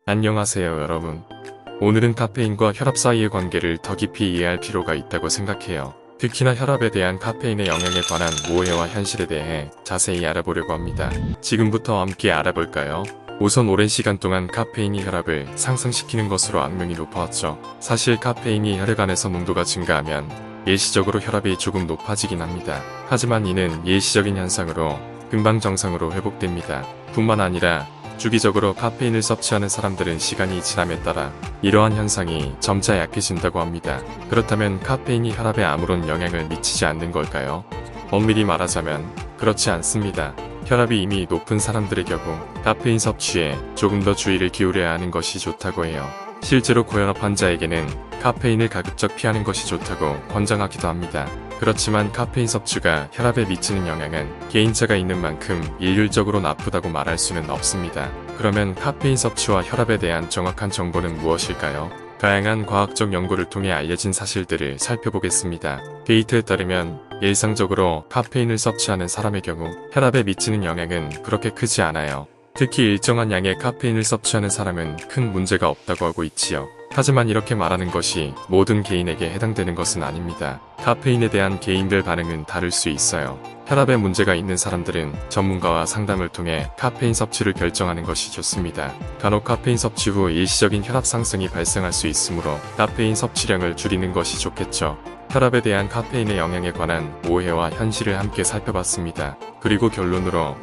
안녕하세요 여러분. 오늘은 카페인과 혈압 사이의 관계를 더 깊이 이해할 필요가 있다고 생각해요. 특히나 혈압에 대한 카페인의 영향에 관한 오해와 현실에 대해 자세히 알아보려고 합니다. 지금부터 함께 알아볼까요? 우선 오랜 시간 동안 카페인이 혈압을 상승시키는 것으로 악명이 높아왔죠. 사실 카페인이 혈액안에서 농도가 증가하면 일시적으로 혈압이 조금 높아지긴 합니다. 하지만 이는 일시적인 현상으로 금방 정상으로 회복됩니다. 뿐만 아니라 주기적으로 카페인을 섭취하는 사람들은 시간이 지남에 따라 이러한 현상이 점차 약해진다고 합니다. 그렇다면 카페인이 혈압에 아무런 영향을 미치지 않는 걸까요? 엄밀히 말하자면 그렇지 않습니다. 혈압이 이미 높은 사람들의 경우 카페인 섭취에 조금 더 주의를 기울여야 하는 것이 좋다고 해요. 실제로 고혈압 환자에게는 카페인을 가급적 피하는 것이 좋다고 권장하기도 합니다. 그렇지만 카페인 섭취가 혈압에 미치는 영향은 개인차가 있는 만큼 일률적으로 나쁘다고 말할 수는 없습니다. 그러면 카페인 섭취와 혈압에 대한 정확한 정보는 무엇일까요? 다양한 과학적 연구를 통해 알려진 사실들을 살펴보겠습니다. 데이터에 따르면 일상적으로 카페인을 섭취하는 사람의 경우 혈압에 미치는 영향은 그렇게 크지 않아요. 특히 일정한 양의 카페인을 섭취하는 사람은 큰 문제가 없다고 하고 있지요. 하지만 이렇게 말하는 것이 모든 개인에게 해당되는 것은 아닙니다. 카페인에 대한 개인별 반응은 다를 수 있어요. 혈압에 문제가 있는 사람들은 전문가와 상담을 통해 카페인 섭취를 결정하는 것이 좋습니다. 간혹 카페인 섭취 후 일시적인 혈압 상승이 발생할 수 있으므로 카페인 섭취량을 줄이는 것이 좋겠죠. 혈압에 대한 카페인의 영향에 관한 오해와 현실을 함께 살펴봤습니다. 그리고 결론으로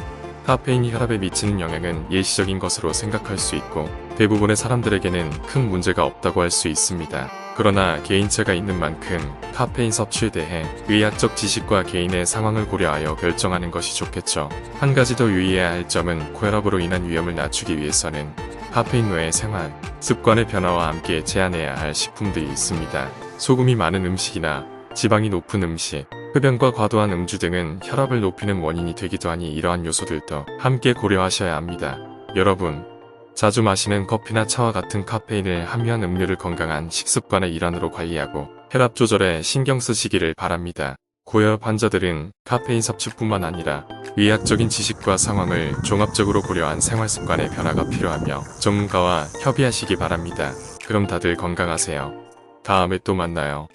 카페인이 혈압에 미치는 영향은 일시적인 것으로 생각할 수 있고 대부분의 사람들에게는 큰 문제가 없다고 할 수 있습니다. 그러나 개인차가 있는 만큼 카페인 섭취에 대해 의학적 지식과 개인의 상황을 고려하여 결정하는 것이 좋겠죠. 한 가지 더 유의해야 할 점은 고혈압으로 인한 위험을 낮추기 위해서는 카페인 외의 생활, 습관의 변화와 함께 제한해야 할 식품들이 있습니다. 소금이 많은 음식이나 지방이 높은 음식, 흡연과 과도한 음주 등은 혈압을 높이는 원인이 되기도 하니 이러한 요소들도 함께 고려하셔야 합니다. 여러분, 자주 마시는 커피나 차와 같은 카페인을 함유한 음료를 건강한 식습관의 일환으로 관리하고 혈압 조절에 신경 쓰시기를 바랍니다. 고혈압 환자들은 카페인 섭취뿐만 아니라 의학적인 지식과 상황을 종합적으로 고려한 생활습관의 변화가 필요하며 전문가와 협의하시기 바랍니다. 그럼 다들 건강하세요. 다음에 또 만나요.